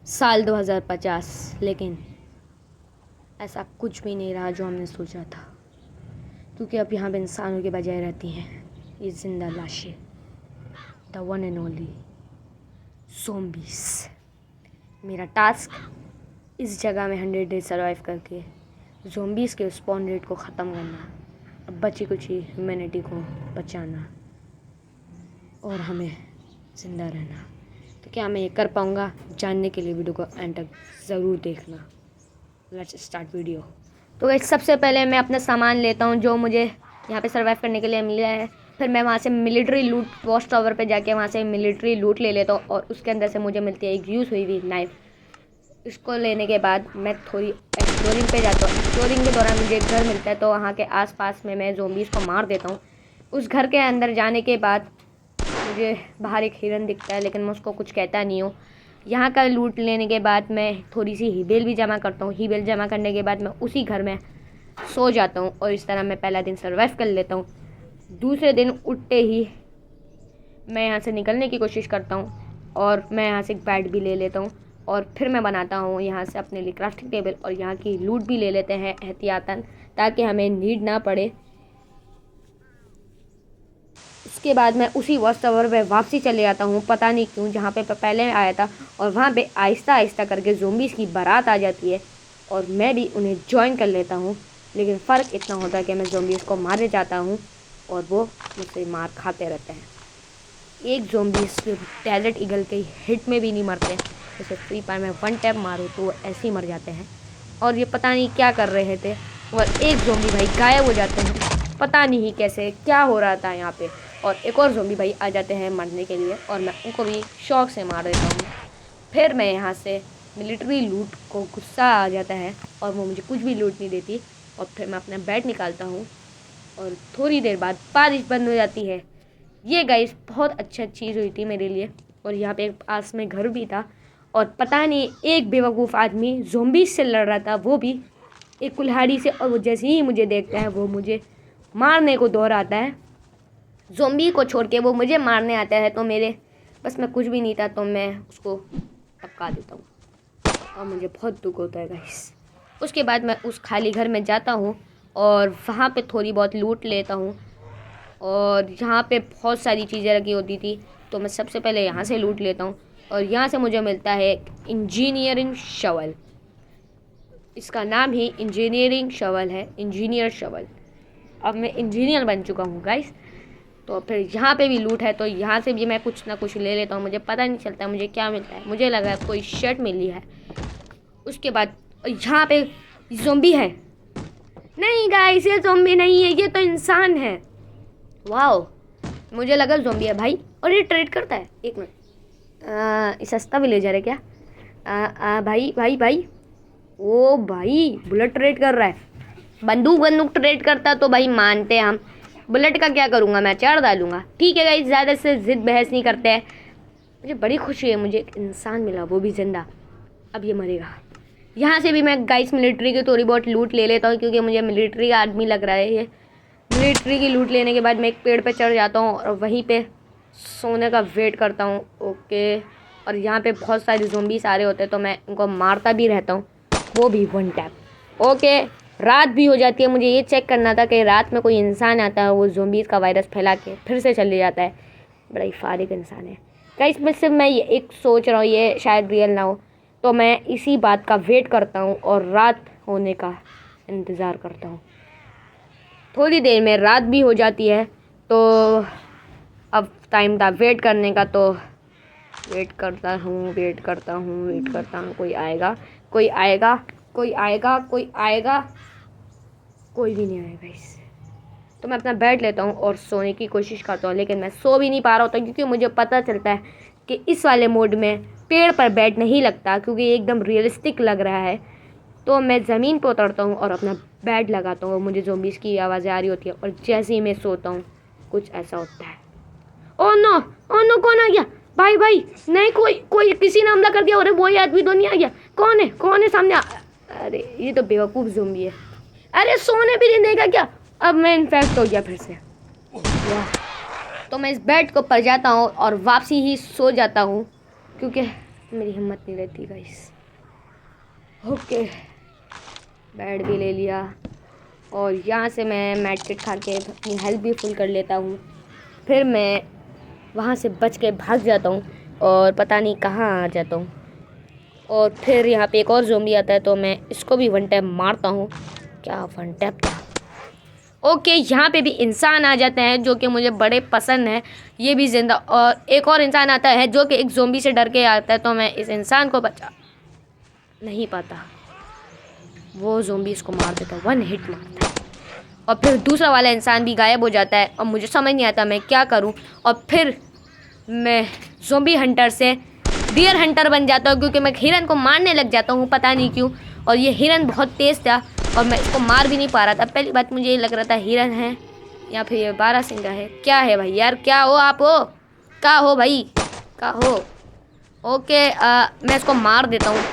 साल 2050, लेकिन ऐसा कुछ भी नहीं रहा जो हमने सोचा था, क्योंकि अब यहाँ पे इंसानों के बजाय रहती हैं ये जिंदा लाशें, the one and only zombies. मेरा टास्क इस जगह में 100 डेज सर्वाइव करके ज़ॉम्बीज़ के स्पॉन रेट को ख़त्म करना, अब बची कुछ ही ह्यूमैनिटी को बचाना और हमें ज़िंदा रहना। तो क्या मैं ये कर पाऊँगा? जानने के लिए वीडियो को एंड तक ज़रूर देखना। Let's start video. तो गाइस, सबसे पहले मैं अपना सामान लेता हूँ जो मुझे यहाँ पे सर्वाइव करने के लिए मिला है। फिर मैं वहाँ से मिलिट्री लूट, वॉच टावर पे जाके वहाँ से मिलिट्री लूट ले लेता हूँ और उसके अंदर से मुझे मिलती है एक यूज़ हुई हुई नाइफ। इसको लेने के बाद मैं थोड़ी एक्सप्लोरिंग पे जाता हूँ। एक्सप्लोरिंग के दौरान मुझे एक घर मिलता है, तो वहाँ के आसपास में मैं ज़ॉम्बीज़ को मार देता हूँ। उस घर के अंदर जाने के बाद मुझे बाहर एक हिरन दिखता है, लेकिन मैं उसको कुछ कहता नहीं हूँ। यहाँ का लूट लेने के बाद मैं थोड़ी सी हीबेल भी जमा करता हूँ। हीबेल जमा करने के बाद मैं उसी घर में सो जाता हूँ और इस तरह मैं पहला दिन सर्वाइव कर लेता हूँ। दूसरे दिन उठते ही मैं यहाँ से निकलने की कोशिश करता हूँ और मैं यहाँ से एक बेड भी ले लेता हूँ और फिर मैं बनाता हूँ यहाँ से अपने लिए क्राफ्टिंग टेबल और यहाँ की लूट भी ले लेते हैं एहतियातन, ताकि हमें नीड ना पड़े। उसके बाद मैं उसी वॉच टावर पे वापसी चले जाता हूँ, पता नहीं क्यों, जहाँ पे पहले आया था, और वहाँ पे आहिस्ता आहिस्ता करके ज़ॉम्बीज़ की बारात आ जाती है और मैं भी उन्हें ज्वाइन कर लेता हूँ। लेकिन फ़र्क इतना होता है कि मैं ज़ॉम्बीज़ को मारे जाता हूँ और वो मुझसे मार खाते रहते हैं। एक ज़ॉम्बीज़ डेजर्ट ईगल के हिट में भी नहीं मरते। जैसे फ्री फायर में 1 टैप मारो तो वो ऐसे ही मर जाते हैं। और ये पता नहीं क्या कर रहे थे, और एक ज़ॉम्बी भाई गायब हो जाते हैं, पता नहीं कैसे, क्या हो रहा था यहाँ पे। और एक और ज़ॉम्बी भाई आ जाते हैं मरने के लिए और मैं उनको भी शौक से मार देता हूँ। फिर मैं यहाँ से मिलिट्री लूट को गुस्सा आ जाता है और वो मुझे कुछ भी लूट नहीं देती, और फिर मैं अपना बैट निकालता हूँ और थोड़ी देर बाद बारिश बंद हो जाती है। ये गाइस बहुत अच्छा चीज़ हुई थी मेरे लिए। और यहाँ पे पास में घर भी था और पता नहीं एक बेवकूफ़ आदमी ज़ॉम्बीज़ से लड़ रहा था, वो भी एक कुल्हाड़ी से, और वो जैसे ही मुझे देखता है वो मुझे मारने को दौड़ आता है। ज़ॉम्बी को छोड़ के वो मुझे मारने आता है, तो मेरे बस मैं कुछ भी नहीं था, तो मैं उसको टपका देता हूँ और मुझे बहुत दुख होता है गाइस। उसके बाद मैं उस खाली घर में जाता हूँ और वहाँ पे थोड़ी बहुत लूट लेता हूँ और यहाँ पे बहुत सारी चीज़ें रखी होती थी, तो मैं सबसे पहले यहाँ से लूट लेता हूँ और यहाँ से मुझे मिलता है इंजीनियरिंग शवल। इसका नाम ही इंजीनियरिंग शवल है, इंजीनियर शवल। अब मैं इंजीनियर बन चुका हूँ गाइस। तो फिर यहाँ पे भी लूट है, तो यहाँ से भी मैं कुछ ना कुछ ले लेता हूँ। मुझे पता नहीं चलता मुझे क्या मिलता है, मुझे लगा कोई शर्ट मिली है। उसके बाद यहाँ पे ज़ॉम्बी है। नहीं गाइस, ये ज़ॉम्बी नहीं है, ये तो इंसान है। वाओ, मुझे लगा ज़ॉम्बी है भाई। और ये ट्रेड करता है, एक मिनट, सस्ता विलेजर है क्या? भाई भाई भाई, ओ भाई बुलेट ट्रेड कर रहा है। बंदूक ट्रेड करता तो भाई मानते हम, बुलेट का क्या करूँगा मैं, चार डालूंगा। ठीक है गाइस, ज़्यादा से जिद बहस नहीं करते हैं। मुझे बड़ी खुशी है, मुझे एक इंसान मिला, वो भी जिंदा। अब ये मरेगा। यहाँ से भी मैं गाइस मिलिट्री की थोड़ी बहुत लूट ले लेता हूँ, क्योंकि मुझे मिलिट्री का आदमी लग रहा है ये। मिलिट्री की लूट लेने के बाद मैं एक पेड़ पे चढ़ जाता हूँ और वहीं पे सोने का वेट करता हूँ। ओके, और यहाँ पे बहुत सारे ज़ॉम्बीज़ आ रहे होते हैं, तो मैं उनको मारता भी रहता हूँ, वो भी 1 टैप। ओके, रात भी हो जाती है। मुझे ये चेक करना था कि रात में कोई इंसान आता है, वो ज़ॉम्बीज़ का वायरस फैला के फिर से चले जाता है। बड़ा ही फारिग इंसान है गाइस। में सिर्फ मैं ये एक सोच रहा हूँ, ये शायद रियल ना हो, तो मैं इसी बात का वेट करता हूँ और रात होने का इंतज़ार करता हूँ। थोड़ी देर में रात भी हो जाती है, तो अब टाइम था वेट करने का, तो वेट करता हूँ कोई आएगा, कोई आएगा, कोई आएगा, कोई आएगा, कोई भी नहीं आएगा इस। तो मैं अपना बेड लेता हूँ और सोने की कोशिश करता हूँ, लेकिन मैं सो भी नहीं पा रहा होता, क्योंकि मुझे पता चलता है कि इस वाले मोड में पेड़ पर बेड नहीं लगता, क्योंकि ये एकदम रियलिस्टिक लग रहा है। तो मैं ज़मीन पर उतरता हूँ और अपना बेड लगाता हूँ। मुझे ज़ॉम्बीज़ की आवाज़ें आ रही होती है और जैसे ही मैं सोता हूँ कुछ ऐसा होता है। ओ नो, कौन आ गया? भाई भाई, नहीं, कोई किसी ने हमला कर दिया। अरे वही आदमी तो नहीं आ गया? कौन है सामने? अरे ये तो बेवकूफ़ ज़ॉम्बी है। अरे सोने भी नहीं देगा क्या? अब मैं इन्फेक्ट हो गया फिर से। तो मैं इस बेड को पर जाता हूँ और वापसी ही सो जाता हूँ, क्योंकि मेरी हिम्मत नहीं रहती गाइस। ओके, बेड भी ले लिया और यहाँ से मैं मेडिकेट खा के अपनी हेल्थ भी फुल कर लेता हूँ। फिर मैं वहाँ से बच के भाग जाता हूँ और पता नहीं कहाँ आ जाता हूँ। और फिर यहाँ पे एक और ज़ोंबी आता है तो मैं इसको भी वन टैप मारता हूँ। क्या वन टैप था। ओके, यहाँ पे भी इंसान आ जाते हैं जो कि मुझे बड़े पसंद हैं। ये भी जिंदा, और एक और इंसान आता है जो कि एक ज़ोंबी से डर के आता है, तो मैं इस इंसान को बचा नहीं पाता। वो ज़ोंबी इसको मार देता है, 1 हिट मारता है। और फिर दूसरा वाला इंसान भी गायब हो जाता है और मुझे समझ नहीं आता मैं क्या करूं। और फिर मैं ज़ोंबी हंटर से डियर हंटर बन जाता हूं क्योंकि मैं हिरन को मारने लग जाता हूं, पता नहीं क्यों। और ये हिरन बहुत तेज़ था और मैं इसको मार भी नहीं पा रहा था। पहली बात मुझे ये लग रहा था हिरन है या फिर ये बारहसिंगा है। क्या है भाई यार, क्या हो आप? हो क्या हो भाई, क्या हो? ओके, मैं इसको मार देता हूँ।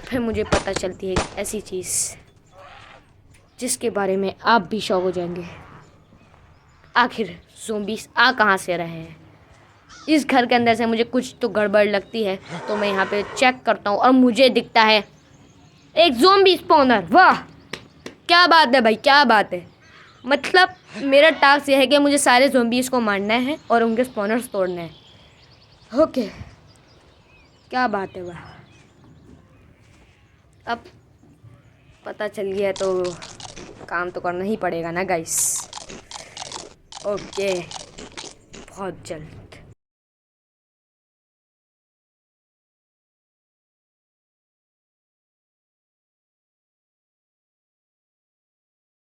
फिर मुझे पता चलती है एक ऐसी चीज़ जिसके बारे में आप भी शॉक हो जाएंगे। आखिर ज़ोंबीस आ कहाँ से रहे हैं? इस घर के अंदर से मुझे कुछ तो गड़बड़ लगती है, तो मैं यहाँ पे चेक करता हूँ और मुझे दिखता है एक ज़ोंबी स्पॉनर। वाह, क्या बात है भाई, क्या बात है। मतलब मेरा टास्क यह है कि मुझे सारे ज़ोंबीस को मारना है और उनके स्पॉनर्स तोड़ने हैं। ओके, क्या बात है वाह। अब पता चल गया तो काम तो करना ही पड़ेगा ना गाइस। ओके, बहुत जल्द।